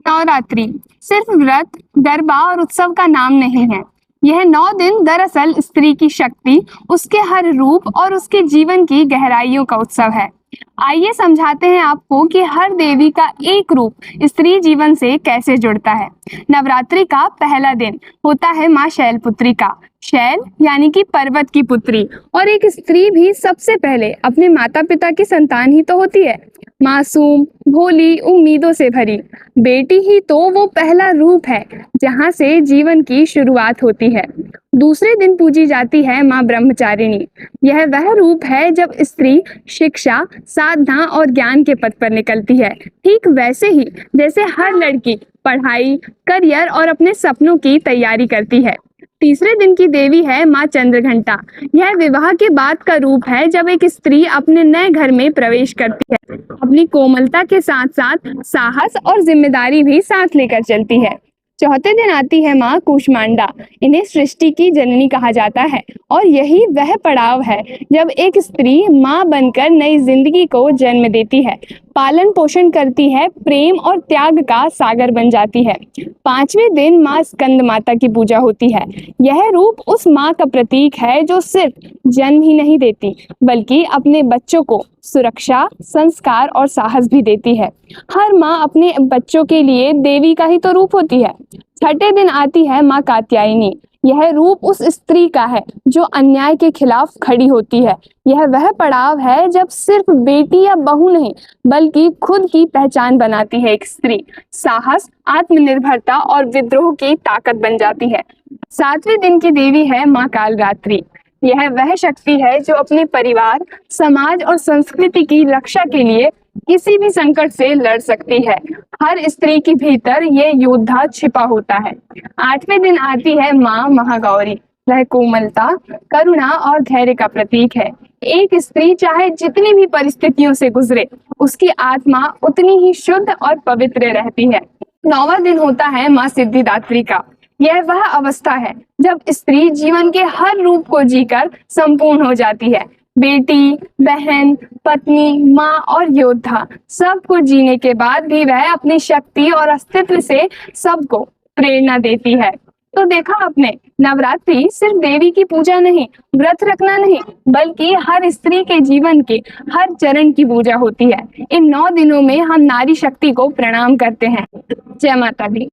नवरात्रि सिर्फ व्रत, गरबा और उत्सव का नाम नहीं है। यह 9 दिन दरअसल स्त्री की शक्ति, उसके हर रूप और उसके जीवन की गहराइयों का उत्सव है। आइए समझाते हैं आपको कि हर देवी का एक रूप स्त्री जीवन से कैसे जुड़ता है। नवरात्रि का पहला दिन होता है माँ शैलपुत्री का। शैल यानी कि पर्वत की पुत्री, और एक स्त्री भी सबसे पहले अपने माता पिता की संतान ही तो होती है। मासूम, भोली, उम्मीदों से भरी बेटी ही तो वो पहला रूप है जहाँ से जीवन की शुरुआत होती है। दूसरे दिन पूजी जाती है माँ ब्रह्मचारिणी। यह वह रूप है जब स्त्री शिक्षा, साधना और ज्ञान के पथ पर निकलती है, ठीक वैसे ही जैसे हर लड़की पढ़ाई, करियर और अपने सपनों की तैयारी करती है। तीसरे दिन की देवी है माँ चंद्रघंटा। यह विवाह के बाद का रूप है जब एक स्त्री अपने नए घर में प्रवेश करती है, अपनी कोमलता के साथ साथ साहस और जिम्मेदारी भी साथ लेकर चलती है। चौथे दिन आती है माँ कूष्मांडा। इन्हें सृष्टि की जननी कहा जाता है और यही वह पड़ाव है जब एक स्त्री माँ बनकर नई जिंदगी को जन्म देती है, पालन पोषण करती है, प्रेम और त्याग का सागर बन जाती है। पांचवें दिन माँ स्कंद माता की पूजा होती है। यह रूप उस माँ का प्रतीक है जो सिर्फ जन्म ही नहीं देती बल्कि अपने बच्चों को सुरक्षा, संस्कार और साहस भी देती है। हर माँ अपने बच्चों के लिए देवी का ही तो रूप होती है। छठे दिन आती है माँ कात्यायनी। यह रूप उस स्त्री का है जो अन्याय के खिलाफ खड़ी होती है। यह वह पड़ाव है जब सिर्फ बेटी या बहू नहीं बल्कि खुद की पहचान बनाती है एक स्त्री, साहस, आत्मनिर्भरता और विद्रोह की ताकत बन जाती है। सातवें दिन की देवी है माँ कालरात्रि। यह वह शक्ति है जो अपने परिवार, समाज और संस्कृति की रक्षा के लिए किसी भी संकट से लड़ सकती है। हर स्त्री के भीतर ये योद्धा छिपा होता है। आठवें दिन आती है माँ महागौरी। वह कोमलता, करुणा और धैर्य का प्रतीक है। एक स्त्री चाहे जितनी भी परिस्थितियों से गुजरे, उसकी आत्मा उतनी ही शुद्ध और पवित्र रहती है। 9वां दिन होता है माँ सिद्धिदात्री का। यह वह अवस्था है जब स्त्री जीवन के हर रूप को जीकर संपूर्ण हो जाती है। बेटी, बहन, पत्नी, माँ और योद्धा सब कुछ जीने के बाद भी वह अपनी शक्ति और अस्तित्व से सबको प्रेरणा देती है। तो देखा आपने, नवरात्रि सिर्फ देवी की पूजा नहीं, व्रत रखना नहीं, बल्कि हर स्त्री के जीवन के हर चरण की पूजा होती है। इन 9 दिनों में हम नारी शक्ति को प्रणाम करते हैं। जय माता दी।